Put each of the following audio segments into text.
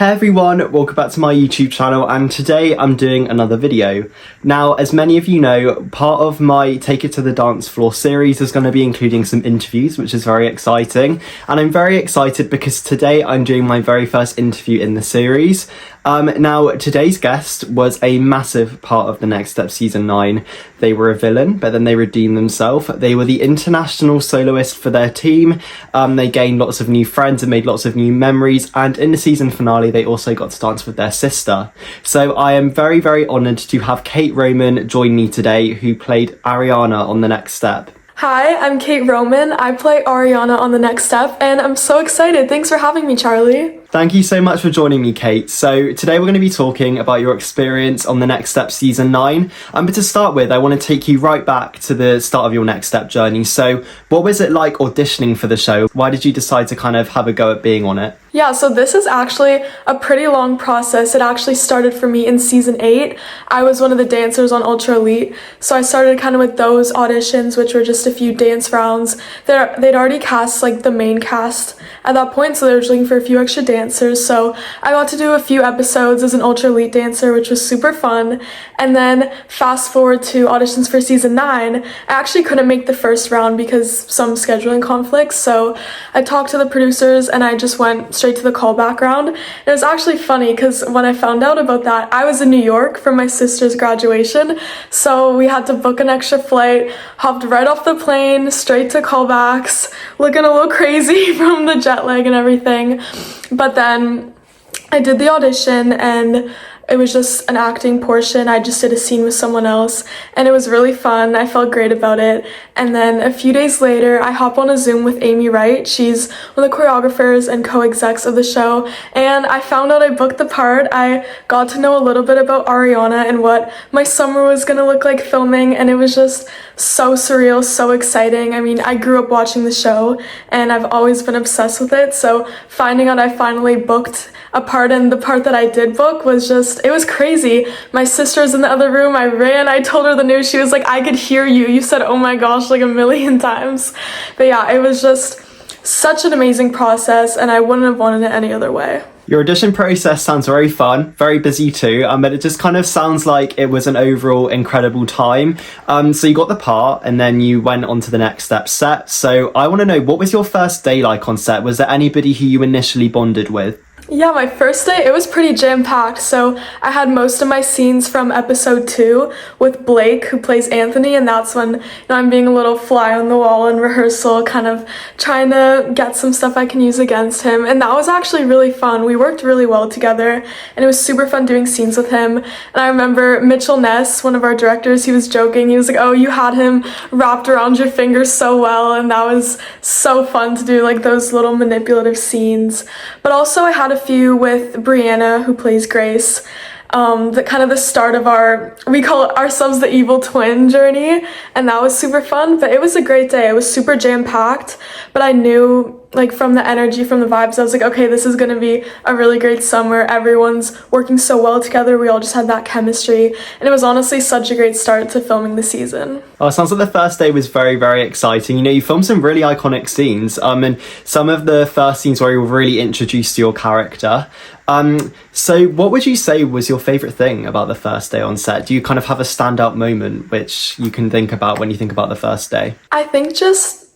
Hey everyone, welcome back to my YouTube channel, and today I'm doing another video. Now, as many of you know, part of my Take It to the Dance Floor series is going to be including some interviews, which is very exciting. And I'm very excited because today I'm doing my very first interview in the series. Now, today's guest was a massive part of the Next Step Season 9. They were a villain, but then they redeemed themselves. They were the international soloist for their team. They gained lots of new friends and made lots of new memories. And in the season finale, they also got to dance with their sister. So I am very, very honoured to have Kate Roman join me today, who played Ariana on The Next Step. Hi, I'm Kate Roman. I play Ariana on The Next Step, and I'm so excited. Thanks for having me, Charlie. Thank you so much for joining me, Kate. So today we're going to be talking about your experience on The Next Step Season 9. But to start with, I want to take you right back to the start of your Next Step journey. So what was it like auditioning for the show? Why did you decide to kind of have a go at being on it? Yeah, so this is actually a pretty long process. It actually started for me in Season 8. I was one of the dancers on Ultra Elite, so I started kind of with those auditions, which were just a few dance rounds. They'd already cast like the main cast at that point, so they were just looking for a few extra dancers. So I got to do a few episodes as an Ultra Elite dancer, which was super fun. And then fast forward to auditions for Season 9, I actually couldn't make the first round because some scheduling conflicts, so I talked to the producers and I just went straight to the callback round. It was actually funny because when I found out about that, I was in New York for my sister's graduation, so we had to book an extra flight, hopped right off the plane, straight to callbacks, looking a little crazy from the jet lag and everything. But then I did the audition and it was just an acting portion. I just did a scene with someone else and it was really fun. I felt great about it. And then a few days later, I hop on a Zoom with Amy Wright. She's one of the choreographers and co-execs of the show. And I found out I booked the part. I got to know a little bit about Ariana and what my summer was gonna look like filming. And it was just so surreal, so exciting. I mean, I grew up watching the show and I've always been obsessed with it. So finding out I finally booked a part, and the part that I did book was just, it was crazy. My sister's in the other room. I ran, I told her the news. She was like, I could hear you. You said, oh my gosh, like a million times. But yeah, it was just such an amazing process and I wouldn't have wanted it any other way. Your audition process sounds very fun, very busy too, but it just kind of sounds like it was an overall incredible time. So you got the part and then you went on to the Next Step set. So I want to know, what was your first day like on set? Was there anybody who you initially bonded with? Yeah, my first day, it was pretty jam-packed. So I had most of my scenes from episode 2 with Blake, who plays Anthony, and that's when I'm being a little fly on the wall in rehearsal, kind of trying to get some stuff I can use against him. And that was actually really fun. We worked really well together, and it was super fun doing scenes with him. And I remember Mitchell Ness, one of our directors, he was joking. He was like, oh, you had him wrapped around your finger so well, and that was so fun to do, like those little manipulative scenes. But also I had a few with Brianna, who plays Grace. The kind of the start of we call ourselves the evil twin journey, and that was super fun. But it was a great day. It was super jam-packed, but I knew, like, from the energy, from the vibes, I was like, okay, this is gonna be a really great summer. Everyone's working so well together. We all just had that chemistry, and it was honestly such a great start to filming the season. Oh, it sounds like the first day was very, very exciting. You know, you filmed some really iconic scenes, and some of the first scenes where you were really introduced to your character. So what would you say was your favourite thing about the first day on set? Do you kind of have a standout moment which you can think about when you think about the first day? I think just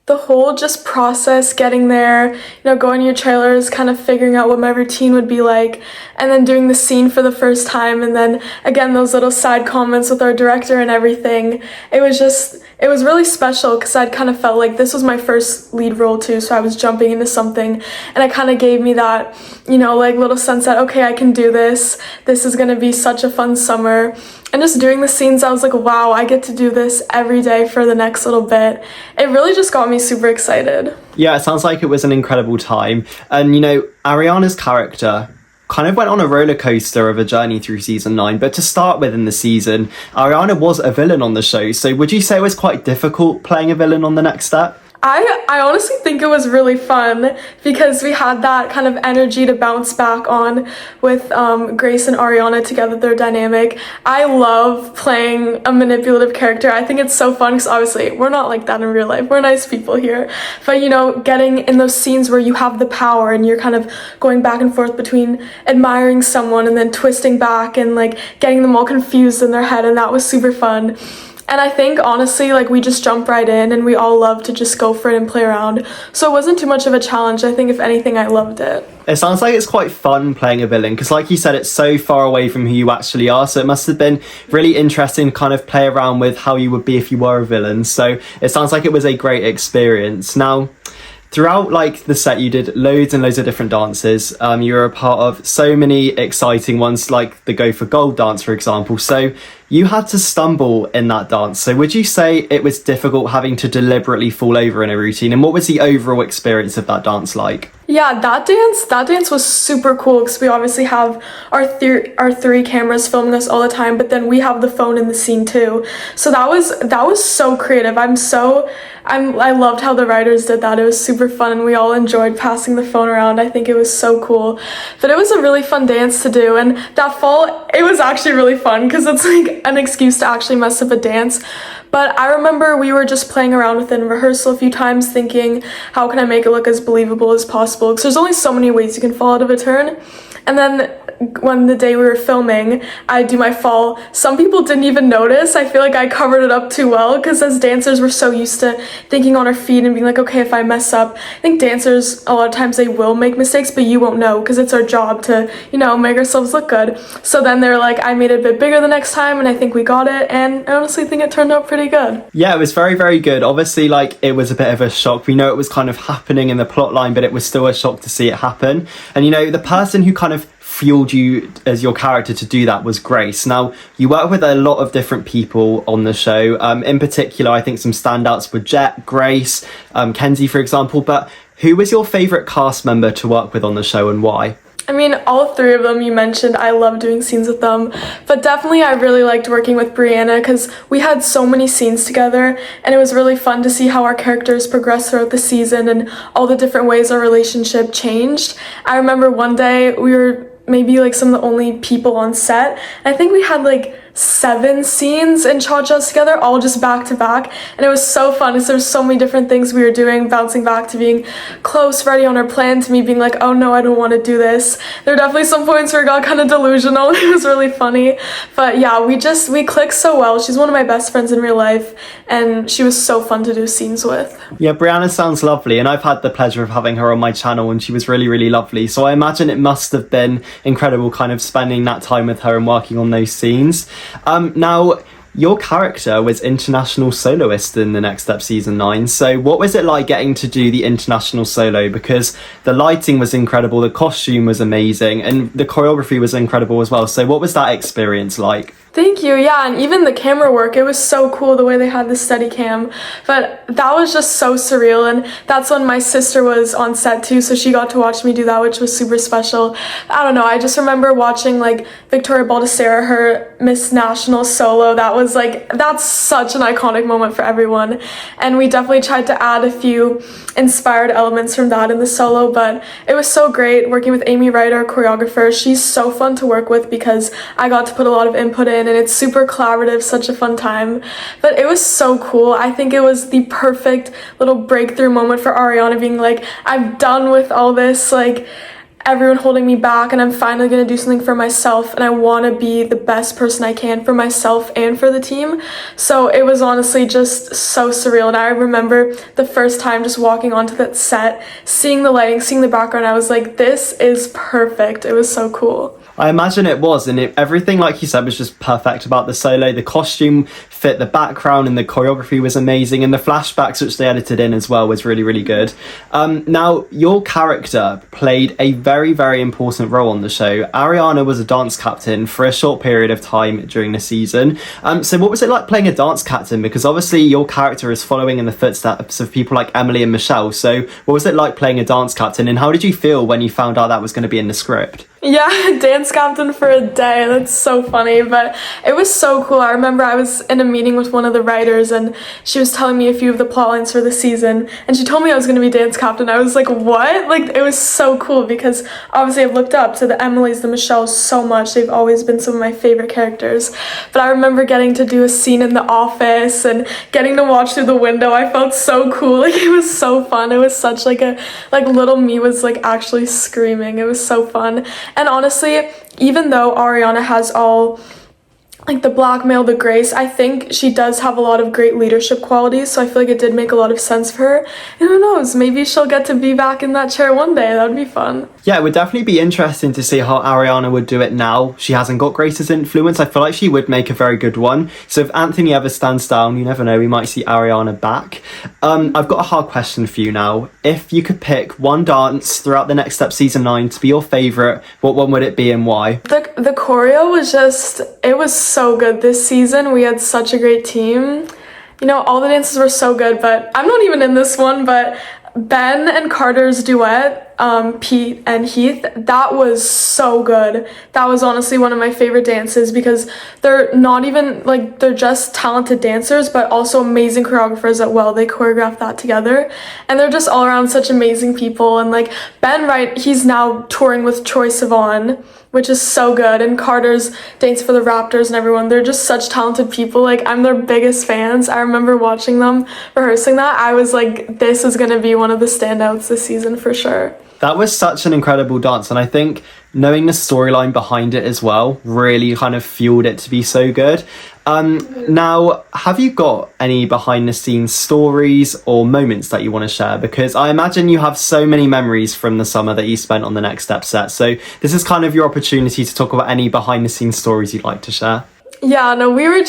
the whole just process, getting there, going to your trailers, kind of figuring out what my routine would be like, and then doing the scene for the first time, and then again those little side comments with our director and everything. It was really special because I'd kind of felt like this was my first lead role too, so I was jumping into something, and it kind of gave me that, like little sense that, okay, I can do this. This is gonna be such a fun summer. And just doing the scenes, I was like, wow, I get to do this every day for the next little bit. It really just got me super excited. Yeah, it sounds like it was an incredible time. And, Ariana's character kind of went on a roller coaster of a journey through season 9. But to start with in the season, Ariana was a villain on the show. So would you say it was quite difficult playing a villain on The Next Step? I honestly think it was really fun because we had that kind of energy to bounce back on with Grace and Ariana together, their dynamic. I love playing a manipulative character. I think it's so fun because obviously we're not like that in real life. We're nice people here. But you know, getting in those scenes where you have the power and you're kind of going back and forth between admiring someone and then twisting back and like getting them all confused in their head, and that was super fun. And I think honestly, like we just jumped right in and we all love to just go for it and play around. So it wasn't too much of a challenge. I think if anything, I loved it. It sounds like it's quite fun playing a villain because, like you said, it's so far away from who you actually are. So it must have been really interesting to kind of play around with how you would be if you were a villain. So it sounds like it was a great experience. Now, throughout like the set, you did loads and loads of different dances. You were a part of so many exciting ones, like the Go for Gold dance, for example. So you had to stumble in that dance. So would you say it was difficult having to deliberately fall over in a routine? And what was the overall experience of that dance like? Yeah, that dance was super cool because we obviously have our three cameras filming us all the time, but then we have the phone in the scene too. So that was so creative. I loved how the writers did that. It was super fun and we all enjoyed passing the phone around. I think it was so cool. But it was a really fun dance to do, and that fall, it was actually really fun because it's like an excuse to actually mess up a dance. But I remember we were just playing around with it in rehearsal a few times, thinking, how can I make it look as believable as possible? Because there's only so many ways you can fall out of a turn. And then when the day we were filming, I do my fall. Some people didn't even notice. I feel like I covered it up too well because as dancers, we're so used to thinking on our feet and being like, okay, if I mess up. I think dancers, a lot of times they will make mistakes, but you won't know because it's our job to, you know, make ourselves look good. So then they're like, I made it a bit bigger the next time and I think we got it. And I honestly think it turned out pretty good. Yeah, it was very, very good. Obviously, like, it was a bit of a shock. We know it was kind of happening in the plot line, but it was still a shock to see it happen. And, you know, the person who kind of fueled you as your character to do that was Grace. Now, you work with a lot of different people on the show. In particular, I think some standouts were Jet, Grace, Kenzie, for example. But who was your favourite cast member to work with on the show and why? I mean, all three of them you mentioned, I love doing scenes with them, but definitely I really liked working with Brianna because we had so many scenes together and it was really fun to see how our characters progressed throughout the season and all the different ways our relationship changed. I remember one day we were maybe like some of the only people on set. I think we had like 7 scenes in Cha-Cha's together, all just back to back, and it was so fun because there was so many different things we were doing, bouncing back to being close, ready on our plan, to me being like, oh no, I don't want to do this. There were definitely some points where it got kind of delusional. It was really funny, but yeah, we clicked so well. She's one of my best friends in real life and she was so fun to do scenes with. Yeah, Brianna sounds lovely, and I've had the pleasure of having her on my channel and she was really, really lovely. So I imagine it must have been incredible kind of spending that time with her and working on those scenes. Now, your character was international soloist in the Next Step season 9. So what was it like getting to do the international solo? Because the lighting was incredible, the costume was amazing, and the choreography was incredible as well. So what was that experience like? Thank you. Yeah, and even the camera work, it was so cool the way they had the Steadicam. But that was just so surreal, and that's when my sister was on set too, so she got to watch me do that, which was super special. I don't know, I just remember watching like Victoria Baldessera, her Miss National solo. That's such an iconic moment for everyone. And we definitely tried to add a few inspired elements from that in the solo, but it was so great working with Amy Wright, our choreographer. She's so fun to work with because I got to put a lot of input in, and it's super collaborative, such a fun time. But it was so cool. I think it was the perfect little breakthrough moment for Ariana, being like, I'm done with all this, like everyone holding me back, and I'm finally gonna do something for myself, and I want to be the best person I can for myself and for the team. So it was honestly just so surreal, and I remember the first time just walking onto that set, seeing the lighting, seeing the background, I was like, this is perfect. It was so cool. I imagine it was, and everything, like you said, was just perfect about the solo. The costume fit the background and the choreography was amazing, and the flashbacks which they edited in as well was really, really good. Now, your character played a very, very important role on the show. Ariana was a dance captain for a short period of time during the season. So what was it like playing a dance captain? Because obviously your character is following in the footsteps of people like Emily and Michelle. So what was it like playing a dance captain, and how did you feel when you found out that was going to be in the script? Yeah, dance captain for a day. That's so funny, but it was so cool. I remember I was in a meeting with one of the writers and she was telling me a few of the plot lines for the season and she told me I was going to be dance captain. I was like, "What?" Like it was so cool because obviously I've looked up to the Emilys, the Michelles so much. They've always been some of my favorite characters. But I remember getting to do a scene in the office and getting to watch through the window. I felt so cool. Like it was so fun. It was such like a little me was like actually screaming. It was so fun. And honestly, even though Ariana has all like the blackmail, the grace, I think she does have a lot of great leadership qualities, so I feel like it did make a lot of sense for her. And who knows, maybe she'll get to be back in that chair one day. That would be fun. Yeah, it would definitely be interesting to see how Ariana would do it now. She hasn't got Grace's influence. I feel like she would make a very good one. So if Anthony ever stands down, you never know, we might see Ariana back. I've got a hard question for you now. If you could pick one dance throughout the Next Step Season 9 to be your favourite, what one would it be and why? The choreo was just, it was so good this season. We had such a great team. You know, all the dances were so good, but I'm not even in this one, but Ben and Carter's duet, Pete and Heath, that was so good. That was honestly one of my favorite dances because they're not even, like, they're just talented dancers, but also amazing choreographers that, well, they choreographed that together. And they're just all around such amazing people. And, like, Ben Wright, he's now touring with Troye Sivan, which is so good, and Carter's Dance for the Raptors and everyone, they're just such talented people. Like, I'm their biggest fans. I remember watching them rehearsing that. I was like, this is gonna be one of the standouts this season for sure. That was such an incredible dance, and I think knowing the storyline behind it as well really kind of fueled it to be so good. Now, have you got any behind the scenes stories or moments that you want to share? Because I imagine you have so many memories from the summer that you spent on the Next Step set. So this is kind of your opportunity to talk about any behind the scenes stories you'd like to share. Yeah, no, we were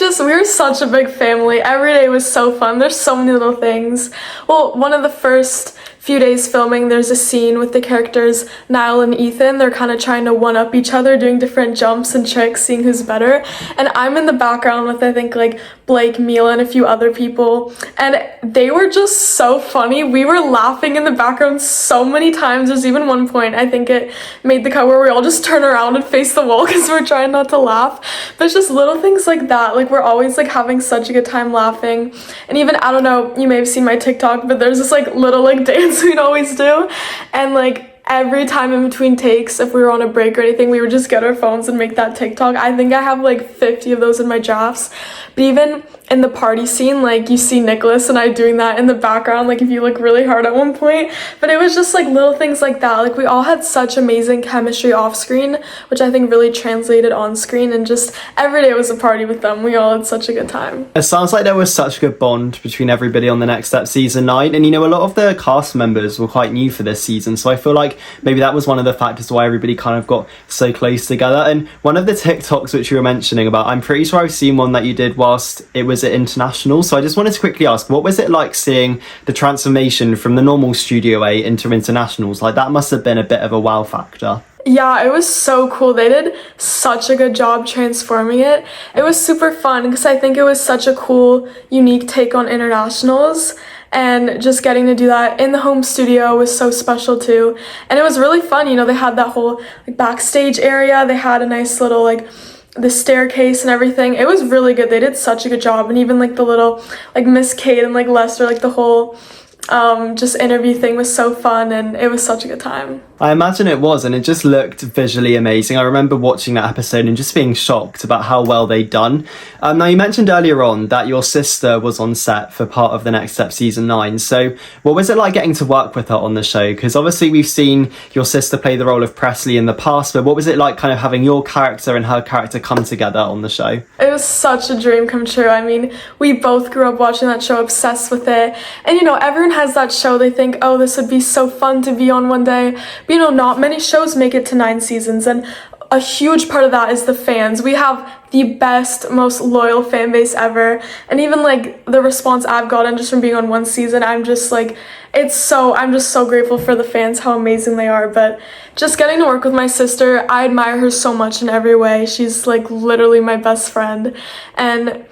such a big family. Every day was so fun. There's so many little things. Well, one of the first few days filming, there's a scene with the characters Niall and Ethan. They're kind of trying to one-up each other, doing different jumps and tricks, seeing who's better. And I'm in the background with, I think, like, Blake, Mila, and a few other people. And they were just so funny. We were laughing in the background so many times. There's even one point, I think it made the cut where we all just turn around and face the wall because we're trying not to laugh. But it's just little things like that. Like, we're always, like, having such a good time laughing. And even, I don't know, you may have seen my TikTok, but there's this, like, little, like, dance we'd always do, and like every time in between takes, if we were on a break or anything, we would just get our phones and make that TikTok. I think I have like 50 of those in my drafts. But even in the party scene, like, you see Nicholas and I doing that in the background, like, if you look really hard at one point. But it was just like little things like that. Like, we all had such amazing chemistry off screen, which I think really translated on screen, and just every day was a party with them. We all had such a good time. It sounds like there was such a good bond between everybody on the Next Step Season 9, and you know, a lot of the cast members were quite new for this season, so I feel like maybe that was one of the factors why everybody kind of got so close together. And one of the TikToks which you were mentioning about, I'm pretty sure I've seen one that you did whilst it was at International, so I just wanted to quickly ask, what was it like seeing the transformation from the normal Studio A into Internationals? Like, that must have been a bit of a wow factor. Yeah, it was so cool. They did such a good job transforming it. It was super fun because I think it was such a cool, unique take on internationals. And just getting to do that in the home studio was so special too. And it was really fun. You know, they had that whole like backstage area. They had a nice little like the staircase and everything. It was really good. They did such a good job. And even like the little like Miss Kate and like Lester, like the whole just interview thing was so fun, and it was such a good time. I imagine it was, and it just looked visually amazing. I remember watching that episode and just being shocked about how well they'd done. Now, you mentioned earlier on that your sister was on set for part of the Next Step Season 9. So what was it like getting to work with her on the show? Because obviously we've seen your sister play the role of Presley in the past, but what was it like kind of having your character and her character come together on the show? It was such a dream come true. I mean, we both grew up watching that show, obsessed with it. And, you know, everyone has that show. They think, oh, this would be so fun to be on one day. But, you know, not many shows make it to 9 seasons. And a huge part of that is the fans. We have the best, most loyal fan base ever. And even like the response I've gotten just from being on one season, I'm just like, I'm just so grateful for the fans, how amazing they are. But just getting to work with my sister, I admire her so much in every way. She's like literally my best friend. And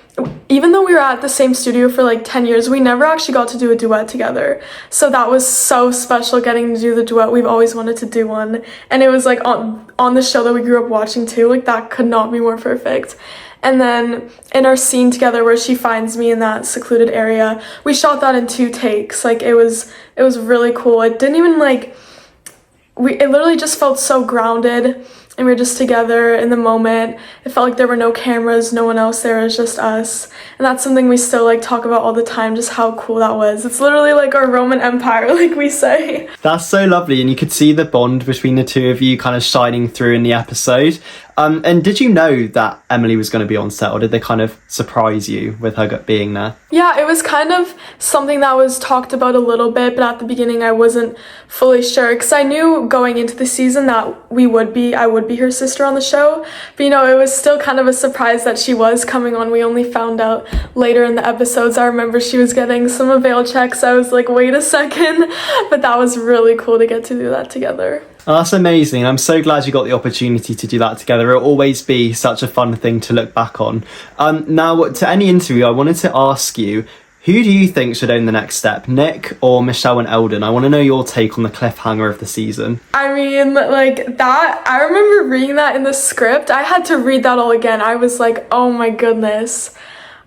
even though we were at the same studio for like 10 years, we never actually got to do a duet together. So that was so special getting to do the duet. We've always wanted to do one. And it was like on the show that we grew up watching too. Like that could not be more perfect. And then in our scene together where she finds me in that secluded area, we shot that in 2 takes. Like it was really cool. It didn't even like, it literally just felt so grounded. And we were just together in the moment. It felt like there were no cameras, no one else there, it was just us. And that's something we still like talk about all the time, just how cool that was. It's literally like our Roman Empire, like we say. That's so lovely, and you could see the bond between the two of you kind of shining through in the episode. And did you know that Emily was going to be on set, or did they kind of surprise you with her being there? Yeah, it was kind of something that was talked about a little bit, but at the beginning I wasn't fully sure, because I knew going into the season that I would be her sister on the show, but you know, it was still kind of a surprise that she was coming on. We only found out later in the episodes. I remember she was getting some avail checks. I was like, wait a second, but that was really cool to get to do that together. Oh, that's amazing. I'm so glad you got the opportunity to do that together. It'll always be such a fun thing to look back on. Now, to any interview, I wanted to ask you, who do you think should own the next step, Nick or Michelle and Eldon? I want to know your take on the cliffhanger of the season. I mean, like that, I remember reading that in the script. I had to read that all again. I was like, oh my goodness.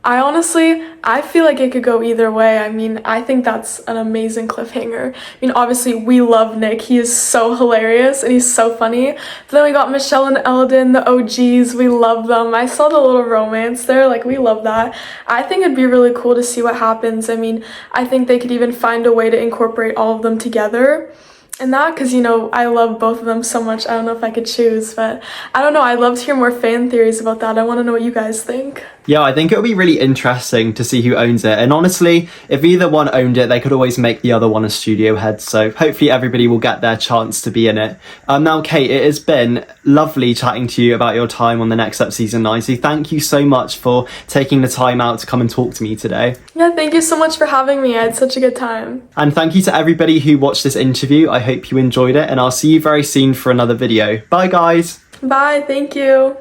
I feel like it could go either way. I mean, I think that's an amazing cliffhanger. I mean, obviously, we love Nick. He is so hilarious and he's so funny. But then we got Michelle and Eldon, the OGs. We love them. I saw the little romance there. Like, we love that. I think it'd be really cool to see what happens. I mean, I think they could even find a way to incorporate all of them together. And that, because, you know, I love both of them so much. I don't know if I could choose, but I don't know. I'd love to hear more fan theories about that. I want to know what you guys think. Yeah, I think it'll be really interesting to see who owns it. And honestly, if either one owned it, they could always make the other one a studio head. So hopefully everybody will get their chance to be in it. Now, Kate, it has been lovely chatting to you about your time on the Next Up Season 9. So thank you so much for taking the time out to come and talk to me today. Yeah, thank you so much for having me. I had such a good time. And thank you to everybody who watched this interview. I hope you enjoyed it, and I'll see you very soon for another video. Bye, guys. Bye, thank you.